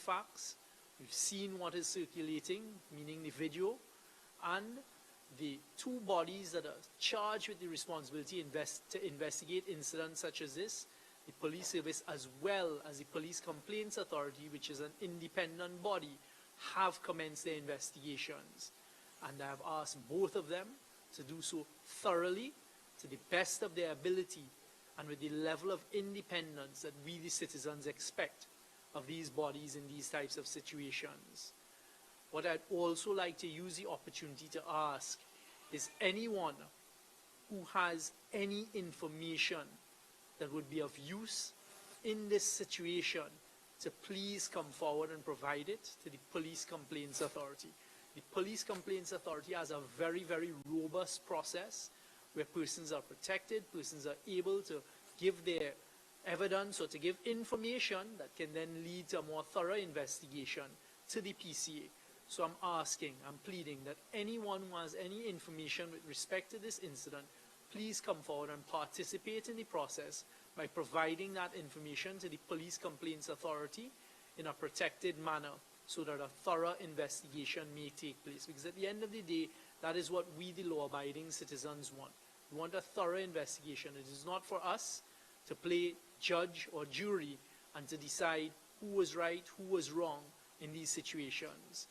facts, we've seen what is circulating, meaning the video, and the two bodies that are charged with the responsibility to investigate incidents such as this, the police service as well as the police complaints authority, which is an independent body, have commenced their investigations. And I have asked both of them to do so thoroughly, to the best of their ability, and with the level of independence that we the citizens expect of these bodies in these types of situations. What I'd also like to use the opportunity to ask is anyone who has any information that would be of use in this situation to please come forward and provide it to the Police Complaints Authority. The Police Complaints Authority has a very, very robust process where persons are protected, persons are able to give their evidence or to give information that can then lead to a more thorough investigation to the PCA. So I'm pleading that anyone who has any information with respect to this incident, please come forward and participate in the process by providing that information to the Police Complaints Authority in a protected manner so that a thorough investigation may take place. Because at the end of the day, that is what we, the law-abiding citizens, want. We want a thorough investigation. It is not for us to play judge or jury and to decide who was right, who was wrong in these situations.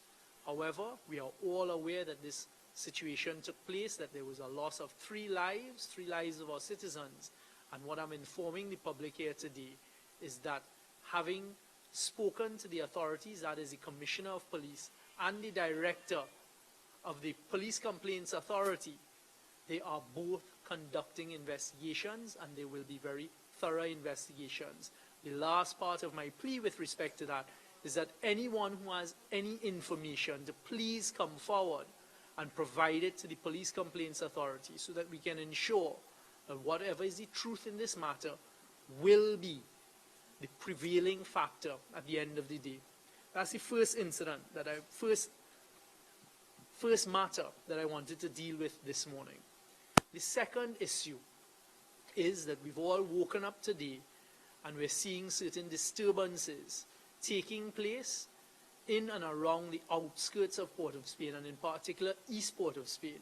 However, we are all aware that this situation took place, that there was a loss of 3 lives of our citizens. And what I'm informing the public here today is that having spoken to the authorities, that is the Commissioner of Police and the Director of the Police Complaints Authority, they are both conducting investigations, and they will be very thorough investigations. The last part of my plea with respect to that is that anyone who has any information to please come forward and provide it to the Police Complaints Authority so that we can ensure that whatever is the truth in this matter will be the prevailing factor at the end of the day. That's the first incident, that first matter that I wanted to deal with this morning. The second issue is that we've all woken up today and we're seeing certain disturbances taking place in and around the outskirts of Port of Spain, and in particular East Port of Spain.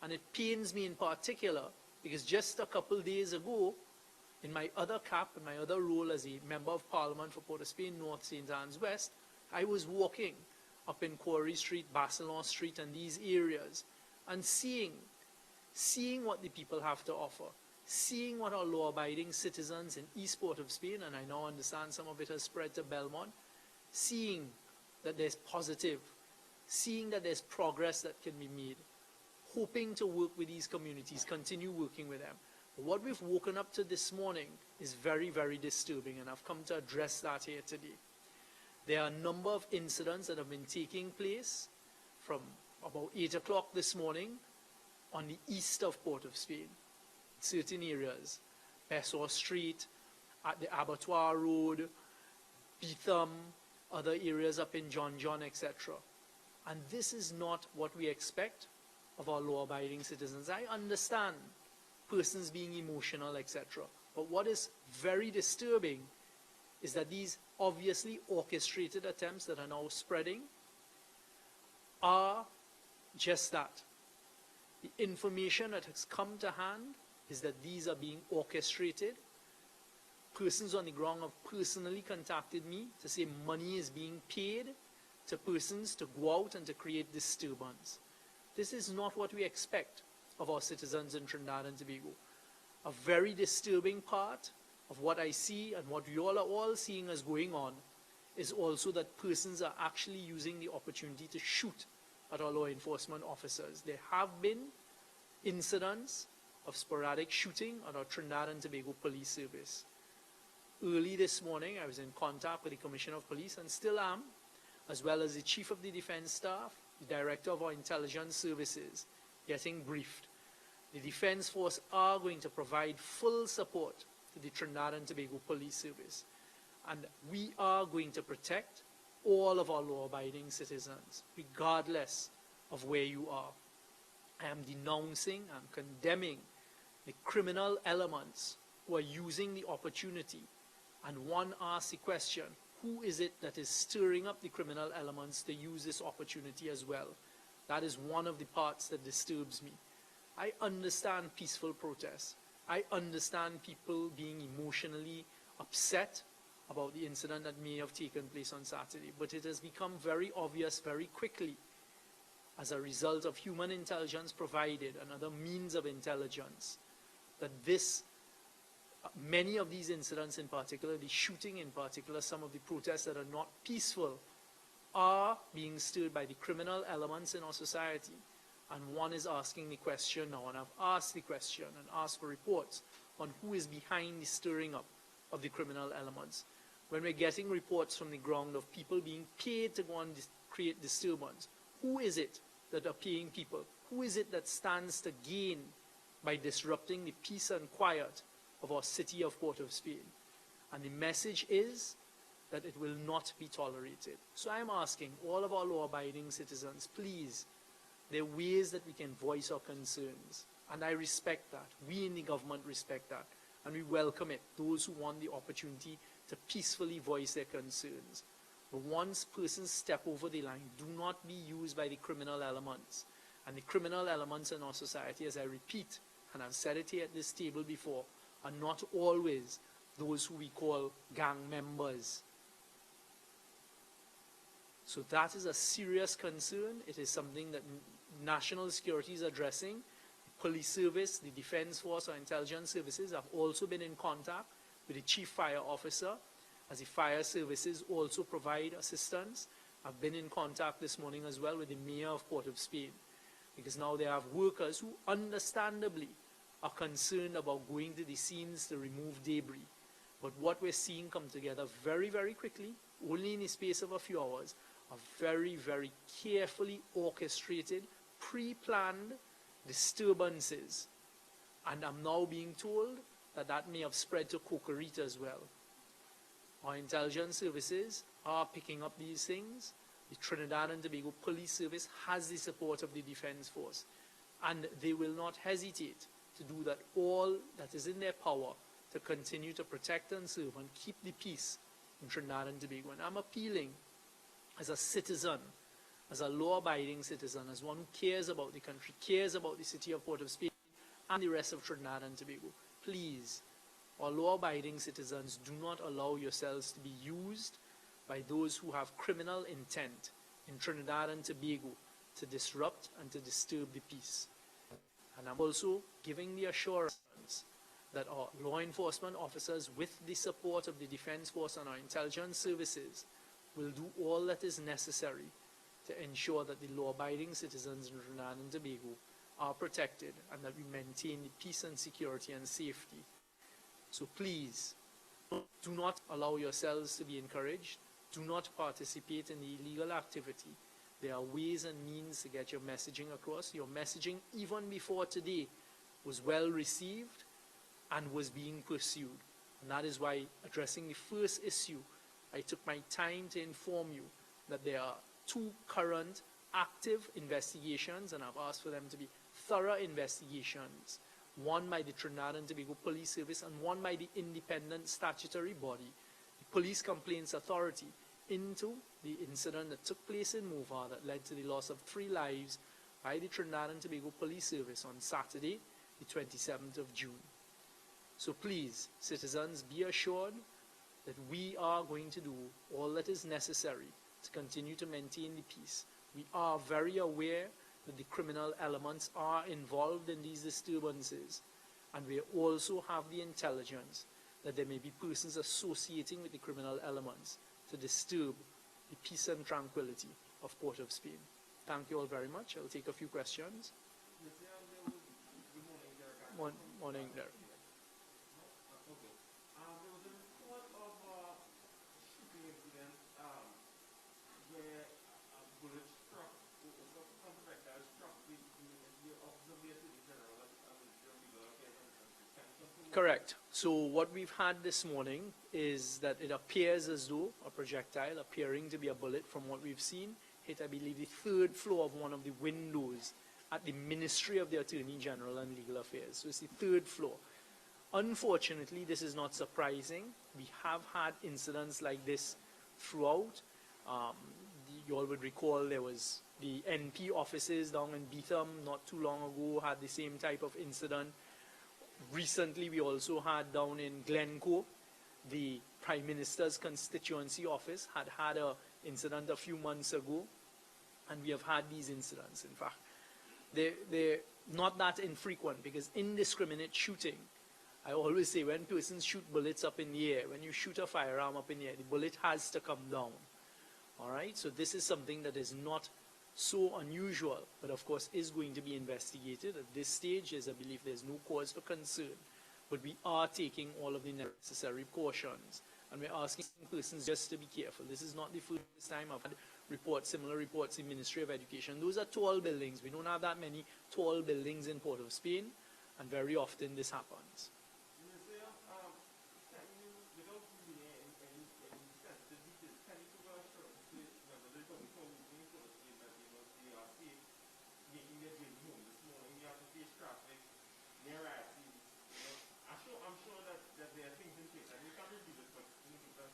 And it pains me in particular because just a couple days ago, in my other cap, in my other role as a Member of Parliament for Port of Spain North, St. Anne's West, I was walking up in Quarry Street, Basselon Street, and these areas, and seeing what the people have to offer, seeing what our law-abiding citizens in East Port of Spain, and I now understand some of it has spread to Belmont, seeing that there's positive, seeing that there's progress that can be made, hoping to work with these communities, continue working with them. But what we've woken up to this morning is very, very disturbing, and I've come to address that here today. There are a number of incidents that have been taking place from about 8 o'clock this morning on the east of Port of Spain, certain areas, Pesor Street, at the Abattoir Road, Beetham, other areas up in John John, etc. And this is not what we expect of our law-abiding citizens. I understand persons being emotional, etc. But what is very disturbing is that these obviously orchestrated attempts that are now spreading are just that. The information that has come to hand is that these are being orchestrated. Persons on the ground have personally contacted me to say money is being paid to persons to go out and to create disturbance. This is not what we expect of our citizens in Trinidad and Tobago. A very disturbing part of what I see and what we all are all seeing as going on is also that persons are actually using the opportunity to shoot at our law enforcement officers. There have been incidents of sporadic shooting at our Trinidad and Tobago Police Service. Early this morning, I was in contact with the Commissioner of Police, and still am, as well as the Chief of the Defence Staff, the Director of our Intelligence Services, getting briefed. The Defence Force are going to provide full support to the Trinidad and Tobago Police Service, and we are going to protect all of our law-abiding citizens, regardless of where you are. I am denouncing, I'm condemning the criminal elements who are using the opportunity. And one asks the question, who is it that is stirring up the criminal elements to use this opportunity as well. That is one of the parts that disturbs me. I understand peaceful protests. I understand people being emotionally upset about the incident that may have taken place on Saturday, but it has become very obvious very quickly as a result of human intelligence provided and other means of intelligence that many of these incidents in particular, the shooting in particular, some of the protests that are not peaceful, are being stirred by the criminal elements in our society. And one is asking the question now, and I've asked the question and asked for reports on who is behind the stirring up of the criminal elements. When we're getting reports from the ground of people being paid to go and create disturbance, who is it that are paying people? Who is it that stands to gain by disrupting the peace and quiet of our city of Port of Spain? And the message is that it will not be tolerated. So I'm asking all of our law-abiding citizens, please, there are ways that we can voice our concerns. And I respect that. We in the government respect that. And we welcome it, those who want the opportunity to peacefully voice their concerns. But once persons step over the line, do not be used by the criminal elements. And the criminal elements in our society, as I repeat, and I've said it here at this table before, are not always those who we call gang members. So that is a serious concern. It is something that national security is addressing. The police service, the defense force, or intelligence services have also been in contact with the chief fire officer, as the fire services also provide assistance. I've been in contact this morning as well with the mayor of Port of Spain, because now they have workers who understandably are concerned about going to the scenes to remove debris. But what we're seeing come together very, very quickly, only in the space of a few hours, are very, very carefully orchestrated, pre-planned disturbances. And I'm now being told that that may have spread to Cocorita as well. Our intelligence services are picking up these things. The Trinidad and Tobago Police Service has the support of the Defense Force, and they will not hesitate to do that all that is in their power to continue to protect and serve and keep the peace in Trinidad and Tobago. And I'm appealing as a citizen, as a law-abiding citizen, as one who cares about the country, cares about the city of Port of Spain and the rest of Trinidad and Tobago. Please, our law-abiding citizens, do not allow yourselves to be used by those who have criminal intent in Trinidad and Tobago to disrupt and to disturb the peace. And I'm also giving the assurance that our law enforcement officers, with the support of the Defense Force and our intelligence services, will do all that is necessary to ensure that the law-abiding citizens in Trinidad and Tobago are protected and that we maintain the peace and security and safety. So please, do not allow yourselves to be encouraged. Do not participate in the illegal activity. There are ways and means to get your messaging across. Your messaging, even before today, was well received and was being pursued. And that is why, addressing the first issue, I took my time to inform you that there are 2 current active investigations, and I've asked for them to be thorough investigations, one by the Trinidad and Tobago Police Service and one by the independent statutory body, the Police Complaints Authority, into the incident that took place in Movar that led to the loss of 3 lives by the Trinidad and Tobago Police Service on Saturday, the 27th of June. So please, citizens, be assured that we are going to do all that is necessary to continue to maintain the peace. We are very aware that the criminal elements are involved in these disturbances, and we also have the intelligence that there may be persons associating with the criminal elements to disturb the peace and tranquility of Port of Spain. Thank you all very much. I'll take a few questions. Morning, Derek. Correct. So what we've had this morning is that it appears as though a projectile, appearing to be a bullet from what we've seen, hit, I believe, the 3rd floor of one of the windows at the Ministry of the Attorney General and Legal Affairs. So it's the 3rd floor. Unfortunately, this is not surprising. We have had incidents like this throughout. You all would recall there was the NP offices down in Beetham not too long ago had the same type of incident. Recently, we also had down in Glencoe, the Prime Minister's constituency office had an incident a few months ago, and we have had these incidents. In fact, they're not that infrequent, because indiscriminate shooting, I always say, when persons shoot bullets up in the air, when you shoot a firearm up in the air, the bullet has to come down. All right, so this is something that is not so unusual, but of course is going to be investigated. At this stage, as I believe there's no cause for concern, but we are taking all of the necessary precautions, and we're asking persons just to be careful. This is not the first time I've had reports, similar reports in Ministry of Education. Those are tall buildings. We don't have that many tall buildings in Port of Spain, and very often this happens.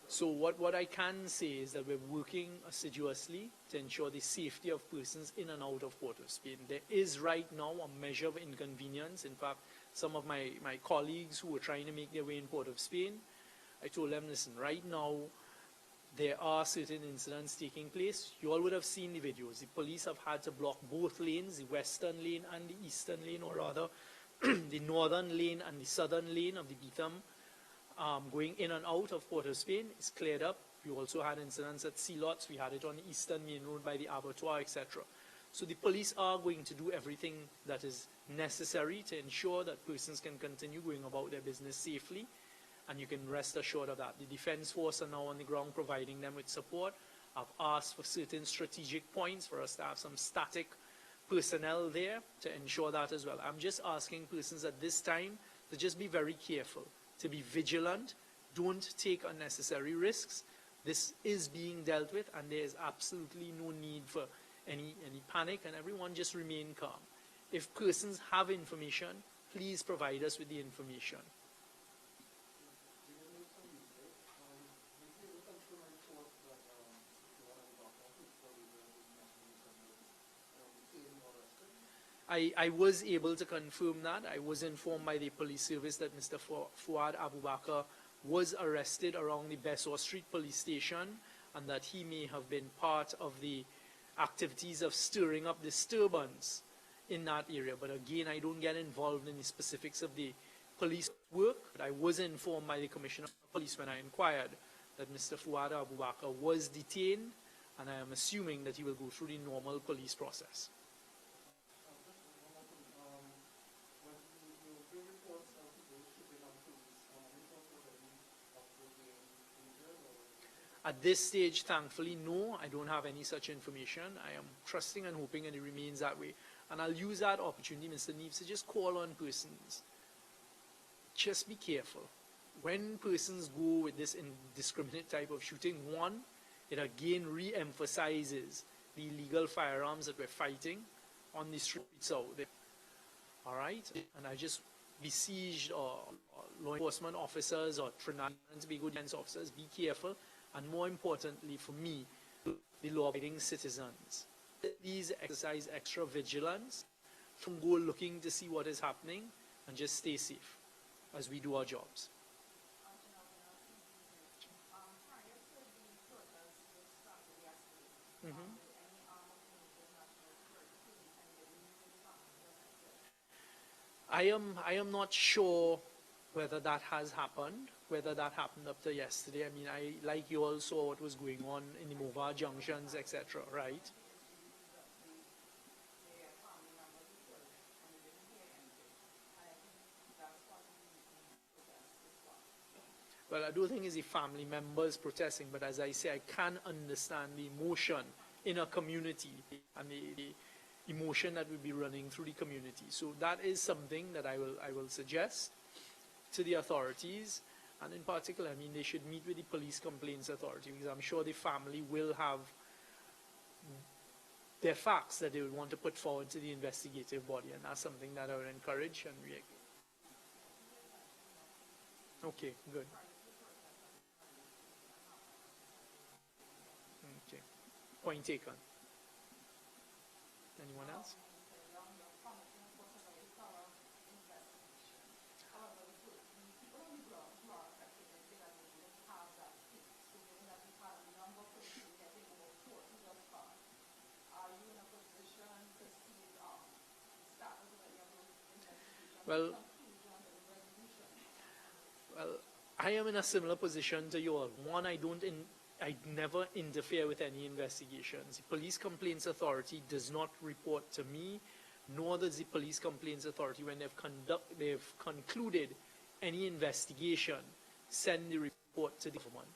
So what I can say is that we're working assiduously to ensure the safety of persons in and out of Port of Spain. There is right now a measure of inconvenience. In fact, some of my colleagues who were trying to make their way in Port of Spain, I told them, listen, right now there are certain incidents taking place. You all would have seen the videos. The police have had to block both lanes, the western lane and the eastern lane, or rather the northern lane and the southern lane of the Beetham. Going in and out of Port of Spain is cleared up. We also had incidents at sea lots. We had it on the eastern main road by the abattoir, etc. So the police are going to do everything that is necessary to ensure that persons can continue going about their business safely, and you can rest assured of that. The Defence Force are now on the ground providing them with support. I've asked for certain strategic points for us to have some static personnel there to ensure that as well. I'm just asking persons at this time to just be very careful, to be vigilant, don't take unnecessary risks. This is being dealt with, and there is absolutely no need for any panic, and everyone just remain calm. If persons have information, please provide us with the information. I was able to confirm that. I was informed by the police service that Mr. Fuad Abubakar was arrested around the Besor Street police station, and that he may have been part of the activities of stirring up disturbance in that area. But again, I don't get involved in the specifics of the police work. But I was informed by the Commissioner of Police when I inquired that Mr. Fuad Abubakar was detained, and I am assuming that he will go through the normal police process. At this stage, thankfully, no, I don't have any such information. I am trusting and hoping and it remains that way. And I'll use that opportunity, Mr. Neves, to just call on persons. Just be careful. When persons go with this indiscriminate type of shooting, one, it again re-emphasizes the illegal firearms that we're fighting on the streets out there. All right? And I just besieged law enforcement officers or Trinidad to be good defense officers, be careful. And more importantly for me, the law-abiding citizens, please exercise extra vigilance, from go looking to see what is happening, and just stay safe as we do our jobs. I am not sure whether that has happened, whether that happened up to yesterday. I mean, like you all saw what was going on in the Mova junctions, etc., right? Well, I don't think it's the family members protesting, but as I say, I can understand the emotion in a community and the emotion that will be running through the community. So that is something that I will suggest to the authorities, and in particular, I mean, they should meet with the police complaints authority, because I'm sure the family will have their facts that they would want to put forward to the investigative body, and that's something that I would encourage and react. Okay, good. Point taken. Anyone else? Well, well, I am in a similar position to you all. One, I never interfere with any investigations. The Police Complaints Authority does not report to me, nor does the Police Complaints Authority, when they've concluded any investigation, send the report to the government.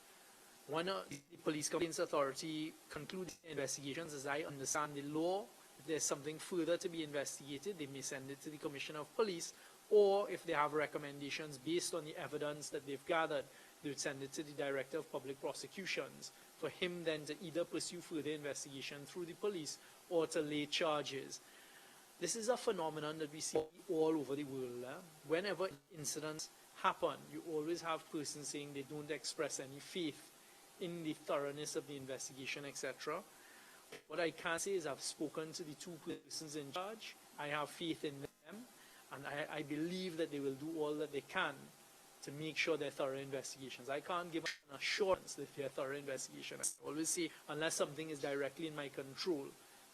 When the Police Complaints Authority concludes investigations, as I understand the law, if there's something further to be investigated, they may send it to the Commissioner of Police, or if they have recommendations based on the evidence that they've gathered, they would send it to the Director of Public Prosecutions for him then to either pursue further investigation through the police or to lay charges. This is a phenomenon that we see all over the world. Whenever incidents happen, you always have persons saying they don't express any faith in the thoroughness of the investigation, etc. What I can say is I've spoken to the two persons in charge. I have faith in them, and I believe that they will do all that they can to make sure they're thorough investigations. I can't give an assurance that they're thorough investigations. I always say, unless something is directly in my control.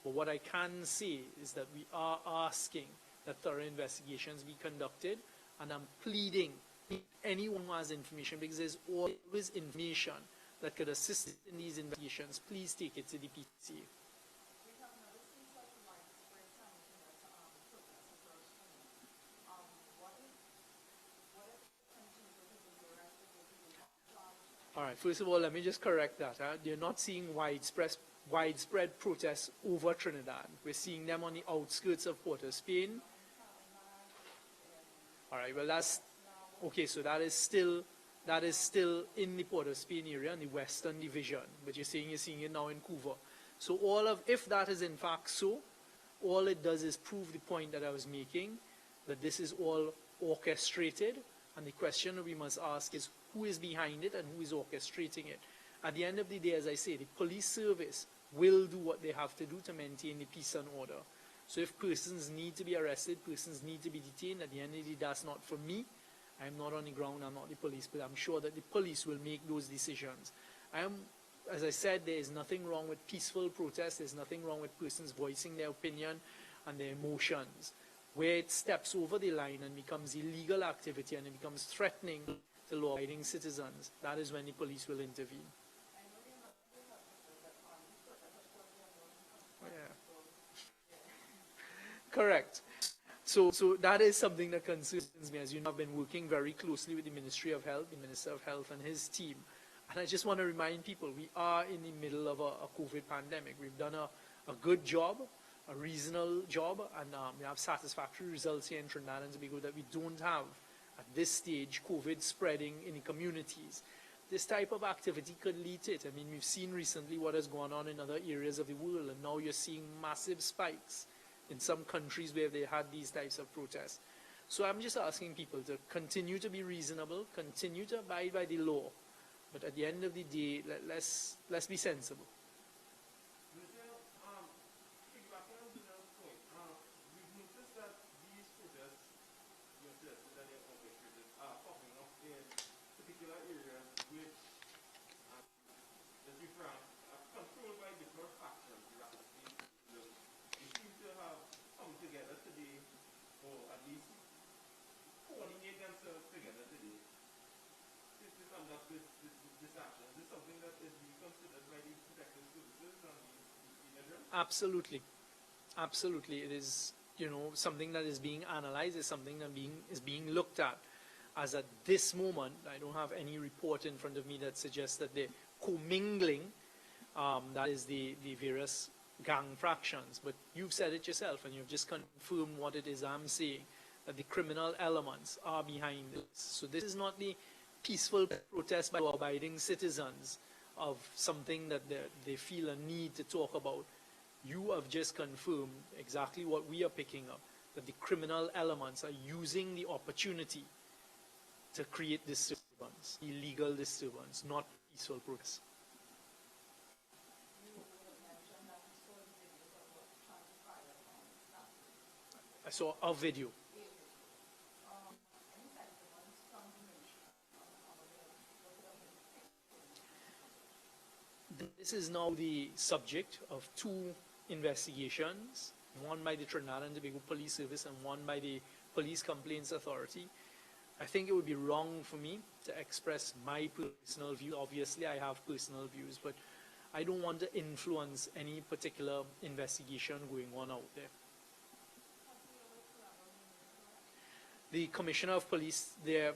But what I can say is that we are asking that thorough investigations be conducted, and I'm pleading with anyone who has information, because there's always information that could assist in these investigations. Please take it to the PTC. All right, first of all, let me just correct that. You're not seeing widespread protests over Trinidad. We're seeing them on the outskirts of Port of Spain. All right, well, that's okay. So that is still in the Port of Spain area, in the Western Division. But you're seeing it now in Couva. So if that is in fact so, all it does is prove the point that I was making, that this is all orchestrated. And the question that we must ask is, who is behind it and who is orchestrating it? At the end of the day, as I say, the police service will do what they have to do to maintain the peace and order. So if persons need to be arrested, persons need to be detained, at the end of the day, that's not for me. I'm not on the ground, I'm not the police, but I'm sure that the police will make those decisions. As I said, there is nothing wrong with peaceful protest. There's nothing wrong with persons voicing their opinion and their emotions. Where it steps over the line and becomes illegal activity and it becomes threatening to law-abiding citizens, that is when the police will intervene. Yeah. Correct. So that is something that concerns me. As you know, I've been working very closely with the Ministry of Health, the Minister of Health and his team. And I just want to remind people, we are in the middle of a COVID pandemic. We've done a good job, a reasonable job, and we have satisfactory results here in Trinidad and Tobago that we don't have, at this stage, COVID spreading in the communities. This type of activity could lead to it. I mean, we've seen recently what has gone on in other areas of the world, and now you're seeing massive spikes in some countries where they had these types of protests. So I'm just asking people to continue to be reasonable, continue to abide by the law, but at the end of the day, let's be sensible. Absolutely. Absolutely. It is, something that is being analyzed, is something that is being looked at. As at this moment, I don't have any report in front of me that suggests that they're commingling, that is the various gang fractions. But you've said it yourself, and you've just confirmed what it is I'm saying, that the criminal elements are behind this. So this is not the peaceful protest by law-abiding citizens of something that they feel a need to talk about. You have just confirmed exactly what we are picking up, that the criminal elements are using the opportunity to create disturbance, illegal disturbance, not peaceful protest. I saw a video. This is now the subject of two investigations, one by the Trinidad and Tobago Police Service and one by the Police Complaints Authority. I think it would be wrong for me to express my personal view. Obviously, I have personal views, but I don't want to influence any particular investigation going on out there. The Commissioner of Police, there are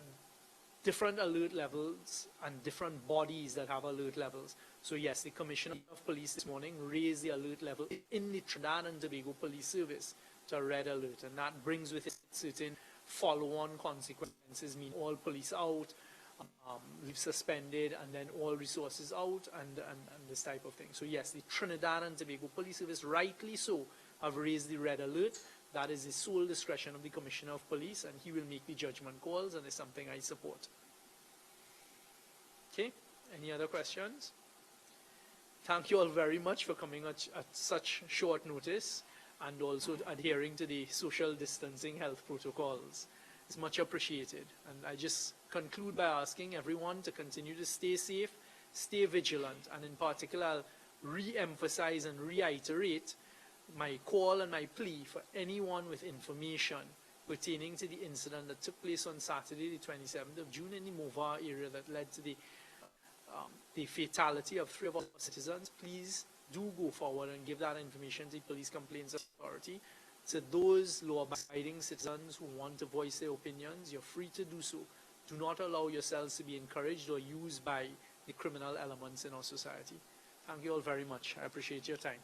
different alert levels and different bodies that have alert levels. So yes, the Commissioner of Police this morning raised the alert level in the Trinidad and Tobago Police Service to a red alert, and that brings with it certain follow-on consequences, mean all police out, leave suspended, and then all resources out, and this type of thing. So yes, the Trinidad and Tobago Police Service, rightly so, have raised the red alert. That is the sole discretion of the Commissioner of Police, and he will make the judgment calls, and it's something I support. Okay, any other questions? Thank you all very much for coming at such short notice, and also adhering to the social distancing health protocols. It's much appreciated. And I just conclude by asking everyone to continue to stay safe, stay vigilant, and in particular, I'll re-emphasize and reiterate my call and my plea for anyone with information pertaining to the incident that took place on Saturday, the 27th of June in the Movar area that led to the fatality of 3 of our citizens. Please do go forward and give that information to the Police Complaints Authority. To those law-abiding citizens who want to voice their opinions, you're free to do so. Do not allow yourselves to be encouraged or used by the criminal elements in our society. Thank you all very much. I appreciate your time.